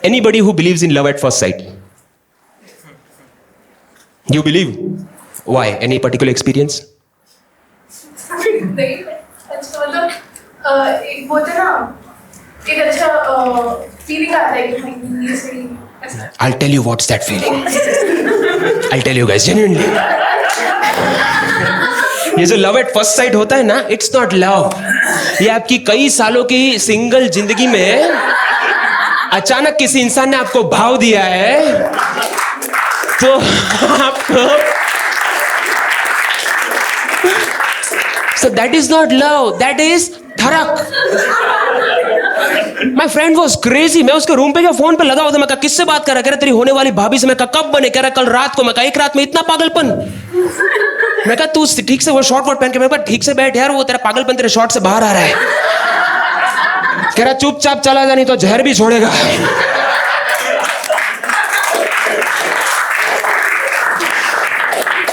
anybody who believes in love at first sight? You believe? Why? Any particular experience? नहीं अच्छा मतलब एक बोलते ना एक अच्छा फीलिंग आता है कि भाई ये सही ऐसा I'll tell you what's that feeling. I'll tell you guys genuinely. ये जो लव एट फर्स्ट साइट होता है ना, इट्स नॉट लव. ये आपकी कई सालों की सिंगल जिंदगी में अचानक किसी इंसान ने आपको भाव दिया है, तो आपको so that is not love, that is धड़क. My friend was crazy. मैं उसके रूम पे क्या फोन पे लगा हुआ था. मैं कहा किससे बात कर रहा है? कह रहा तेरी होने वाली भाभी से. मैं कहा कब बने? कह रहा कल रात को. मैं कहा एक रात में इतना पागलपन? मैं कहा तू ठीक से वो शॉर्ट वॉट पहन के. मैं कहा ठीक से बैठ यार, वो तेरा पागलपन तेरे शॉर्ट से बाहर आ रहा है. कह रहा चुपचाप चला जा, नहीं तो जहर भी छोड़ेगा.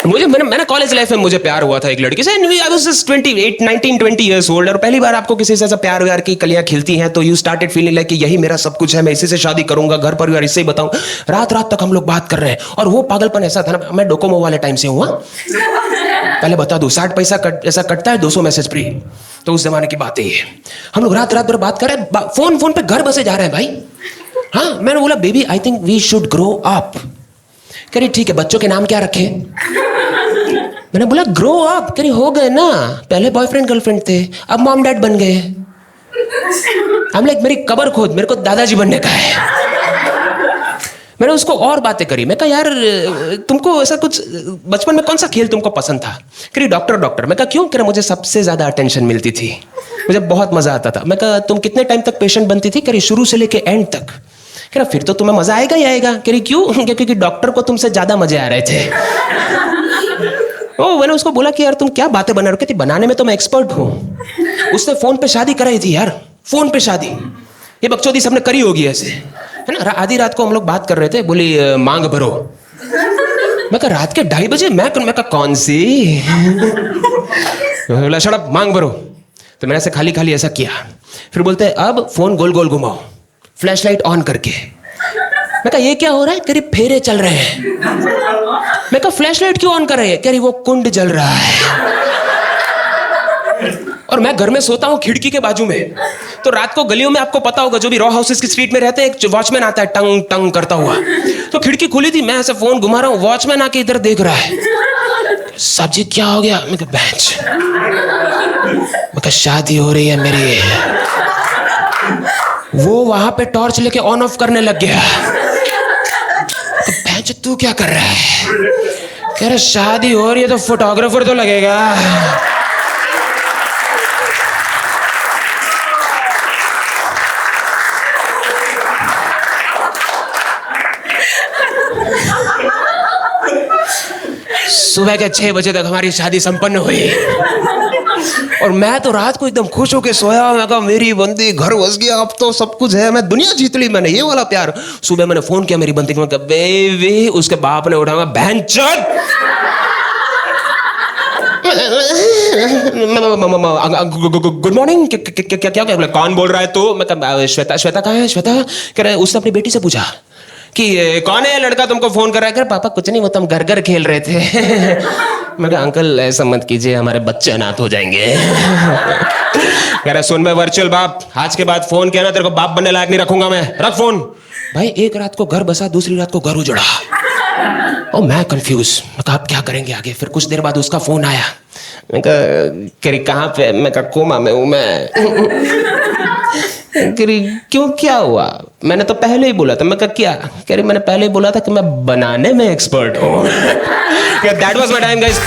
मैंने कॉलेज लाइफ में मुझे प्यार हुआ था एक लड़की से. I was just 28 19 20 years old. और पहली बार आपको किसी से ऐसा प्यार व्यार की कलियां खिलती हैं तो यू स्टार्टेड फीलिंग लाइक कि यही मेरा सब कुछ है, मैं इसी से शादी करूंगा, घर परिवार इससे ही बताऊं. रात रात तक हम लोग बात कर रहे हैं. और वो पागलपन ऐसा था ना, मैं डोकोमो वाले टाइम से हुआ. पहले बता दूं 60 पैसा ऐसा कटता है 200 मैसेज फ्री. तो उस जमाने की बात है ये. हम लोग रात रात भर बात कर रहे हैं, फोन पे घर बसे जा रहे हैं भाई. हाँ, मैंने बोला baby I think we should grow up. कह रही ठीक है, बच्चों के नाम क्या रखे? मैंने बोला ग्रो अप. कह रही हो गए ना, पहले बॉयफ्रेंड गर्लफ्रेंड थे, अब मॉम डैड बन गए. हम लाइक मेरी कबर खोद, मेरे को दादाजी बनने का है. मैंने उसको और बातें करी. मैं कहा यार तुमको ऐसा कुछ बचपन में कौन सा खेल तुमको पसंद था? कह रही डॉक्टर. मैं कहा क्यों? कह रहा मुझे सबसे ज्यादा अटेंशन मिलती थी, मुझे बहुत मजा आता था. मैं कहा तुम कितने टाइम तक पेशेंट बनती थी? कह रही शुरू से लेके एंड तक. कह रहा फिर तो तुम्हें मजा आएगा ही आएगा. कह रही क्यों? क्योंकि डॉक्टर को तुमसे ज्यादा मजे आ रहे थे. मैंने उसको बोला कि यार तुम क्या बातें बना रहे हो? कहती बनाने में तो मैं एक्सपर्ट हूं. उसने फोन पे शादी कराई थी यार, फोन पे शादी. ये बकचोदी सबने करी होगी ऐसे, है ना. आधी रात को हम लोग बात कर रहे थे, बोली मांग भरो. मैं कहा रात के 2:30 बजे? मैं कहा कौन सी? बोला शट अप, मांग भरो. तो मैंने ऐसे खाली खाली ऐसा किया. फिर बोलते अब फोन गोल गोल घुमाओ, फ्लैश लाइट ऑन करके. मैं कहा ये क्या हो रहा है? कह रही फेरे चल रहे हैं. मैं कहा फ्लैश लाइट क्यों ऑन कर रहे हैं? कह रही वो कुंड जल रहा है. और मैं घर में सोता हूँ खिड़की के बाजू में. तो रात को गलियों में आपको पता होगा, जो भी रॉ हाउसेस की स्ट्रीट में रहते हैं, एक वॉचमैन आता है टंग टंग करता हुआ. तो खिड़की खुली थी, मैं ऐसे फोन घुमा रहा हूँ, वॉचमैन आके इधर देख रहा है. साहब जी क्या हो गया? मैं कहा बेंच. मैं कहा शादी हो रही है मेरी. वो वहां पे टॉर्च लेके ऑन ऑफ करने लग गया. तो बेंच तू क्या कर रहा है? कह रहा शादी हो रही है तो फोटोग्राफर तो लगेगा. सुबह के 6 बजे तक हमारी शादी संपन्न हुई. और मैं तो रात को एकदम खुश होकर सोया. मैं कहा मेरी बंदी घर बस गया, अब तो सब कुछ है, मैं दुनिया जीत ली मैंने, ये वाला प्यार. सुबह मैंने फोन किया मेरी बंदी को, मैं कहा बेबी. उसके बाप ने उठाया बहनचोद. Good morning. क्या क्या क्या कौन बोल रहा है? तो मैं कहा श्वेता कहाँ है? श्वेता कह रहा है. उसने अपनी बेटी से पूछा कि कौन है लड़का तुमको फोन कर रहा है? पापा कुछ नहीं, वो तो हम घर खेल रहे थे. मैं कहा अंकल ऐसा मत कीजिए, हमारे बच्चे अनाथ हो जाएंगे. कह रहा सुन मैं वर्चुअल बाप, आज के बाद फोन किया ना तेरे को बाप बनने लायक नहीं रखूंगा मैं, रख फोन. भाई एक रात को घर बसा, दूसरी रात को घर उजड़ा. और मैं कंफ्यूज. मैं कहा आप क्या करेंगे आगे? फिर कुछ देर बाद उसका फोन आया. मैं कहा कहाँ पे? मैं कहा कोमा में हूं मैं. क्यों क्या हुआ? मैंने तो पहले ही बोला था. मैं कहा क्या? कह रही मैंने पहले ही बोला था कि मैं बनाने में एक्सपर्ट हूँ. That was my time guys.